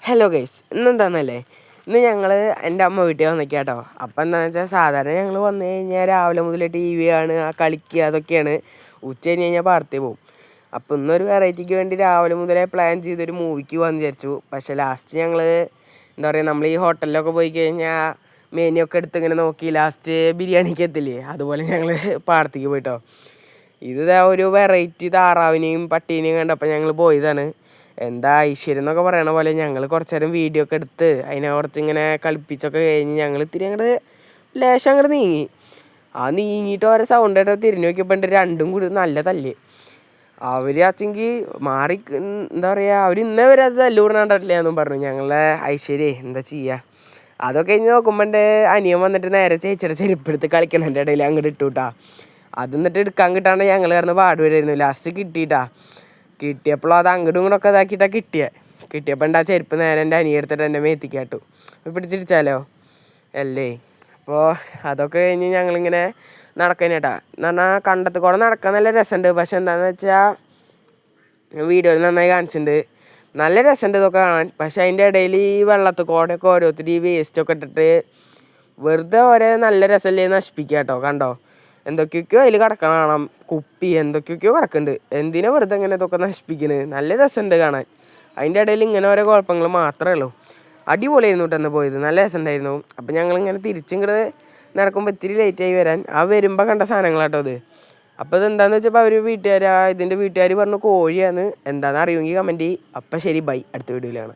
Hello guys, ഇന്നെന്താണെന്നല്ലേ, ഇന്ന് ഞങ്ങൾ എൻ്റെ അമ്മ വീട്ടിൽ വന്നിരിക്കുക കേട്ടോ. അപ്പം എന്താണെന്ന് വെച്ചാൽ സാധാരണ ഞങ്ങൾ വന്നു കഴിഞ്ഞാൽ രാവിലെ മുതൽ TV കാണുക, കളിക്കുക, അതൊക്കെയാണ്. ഉച്ച കഴിഞ്ഞ് കഴിഞ്ഞാൽ പാടത്തേക്ക് പോകും. അപ്പം ഇന്നൊരു വെറൈറ്റിക്ക് വേണ്ടി രാവിലെ മുതലേ പ്ലാൻ ചെയ്തൊരു മൂവിക്ക് പോകാമെന്ന് വിചാരിച്ചു. പക്ഷേ ലാസ്റ്റ് ഞങ്ങൾ എന്താ പറയുക, നമ്മൾ ഈ ഹോട്ടലിലൊക്കെ പോയി കഴിഞ്ഞാൽ മെനു ഒക്കെ എടുത്ത് ഇങ്ങനെ നോക്കി ലാസ്റ്റ് ബിരിയാണിക്ക് എത്തില്ലേ, അതുപോലെ ഞങ്ങൾ പാടത്തേക്ക് പോയിട്ടോ. ഇത് ഒരു വെറൈറ്റി താറാവിനെയും പട്ടീനെയും കണ്ടപ്പോൾ ഞങ്ങൾ പോയതാണ്. എന്താ ഐശ്വര്യം എന്നൊക്കെ പറയണ പോലെ ഞങ്ങൾ കുറച്ച് നേരം വീഡിയോ ഒക്കെ എടുത്ത് അതിനെ കുറച്ച് ഇങ്ങനെ കളിപ്പിച്ചൊക്കെ കഴിഞ്ഞ് ഞങ്ങൾ ഇത്തിരി അങ്ങോട്ട് ലേശം അങ്ങോട്ട് നീങ്ങി. ആ നീങ്ങിയിട്ട് ഓരോ സൗണ്ട് ആയിട്ട് തിരിഞ്ഞു നോക്കിയപ്പോൾ രണ്ടും കൂടി നല്ല തല്ല്. അവർ അച്ചെങ്കിൽ മാറി എന്താ പറയുക, അവർ ഇന്നേ വരെ അത് തല്ലൂറിനാണ്ടില്ല എന്നും പറഞ്ഞു. ഞങ്ങളെ ഐശ്വര്യ എന്താ ചെയ്യുക. അതൊക്കെ കഴിഞ്ഞ് നോക്കുമ്പോൾ അനിയൻ വന്നിട്ട് നേരെ ചേച്ചിയുടെ ചെരുപ്പെടുത്ത് കളിക്കണതിൻ്റെ ഇടയിൽ അങ്ങോട്ട് ഇട്ടുകൂട്ടാ. അത് എന്നിട്ട് എടുക്കാൻ കിട്ടാണ്ട് ഞങ്ങൾ കിടന്ന് പാടുവരായിരുന്നു. ലാസ്റ്റ് കിട്ടിയപ്പോൾ അത് അങ്ങോട്ടും ഇങ്ങോട്ടൊക്കെ ഇതാക്കിയിട്ടാണ് കിട്ടിയപ്പോൾ ഉണ്ട് ആ ചെരുപ്പ് നേരെ എൻ്റെ അനിയെടുത്തിട്ട് എൻ്റെ മേത്തിക്കാട്ടു. പിടിച്ചിരിച്ചാലോ അല്ലേ. അപ്പോൾ അതൊക്കെ കഴിഞ്ഞ് ഞങ്ങളിങ്ങനെ നടക്കാനേട്ടാ എന്ന് പറഞ്ഞാൽ കണ്ടത്ത് കൂടെ നടക്കാൻ നല്ല രസമുണ്ട്. പക്ഷെ എന്താണെന്ന് വെച്ചാൽ വീഡിയോയിൽ നന്നായി കാണിച്ചിട്ടുണ്ട്, നല്ല രസമുണ്ട് ഇതൊക്കെ കാണാൻ. പക്ഷെ അതിൻ്റെ ഇടയിൽ ഈ വെള്ളത്തിൽ കൂടെയൊക്കെ ഓരോരുത്തർ ഈ വേസ്റ്റൊക്കെ ഇട്ടിട്ട് വെറുതെ ഓരോ നല്ല രസമല്ലേ നശിപ്പിക്കുക കേട്ടോ. കണ്ടോ, എന്തൊക്കെയൊക്കെയോ അതിൽ കിടക്കണം കാണാം, കുപ്പി എന്തൊക്കെയൊക്കെയോ കിടക്കുന്നുണ്ട്. എന്തിനാ വെറുതെ ഇങ്ങനെ ഇതൊക്കെ നശിപ്പിക്കുന്നത്? നല്ല രസമുണ്ട് കാണാൻ. അതിൻ്റെ ഇടയിൽ ഇങ്ങനെ ഓരോ കുഴപ്പങ്ങൾ മാത്രമേ ഉള്ളൂ. അടിപൊളിയായിരുന്നു കേട്ടോ പോയത്, നല്ല രസമുണ്ടായിരുന്നു. അപ്പം ഞങ്ങളിങ്ങനെ തിരിച്ചിങ്ങോട്ട് നടക്കുമ്പോൾ ഇത്തിരി ലേറ്റായി വരാൻ. ആ വരുമ്പോൾ കണ്ട സാധനങ്ങളാട്ടോ അത്. അപ്പോൾ ഇതെന്താണെന്ന് വെച്ചപ്പോൾ ഇതിൻ്റെ വീട്ടുകാർ പറഞ്ഞു കോഴിയാണ്. എന്താണെന്ന് അറിയുമെങ്കിൽ കമൻറ്റ് ചെയ്യും. അപ്പം ശരി, ബൈ, അടുത്ത വീഡിയോയിലാണ്.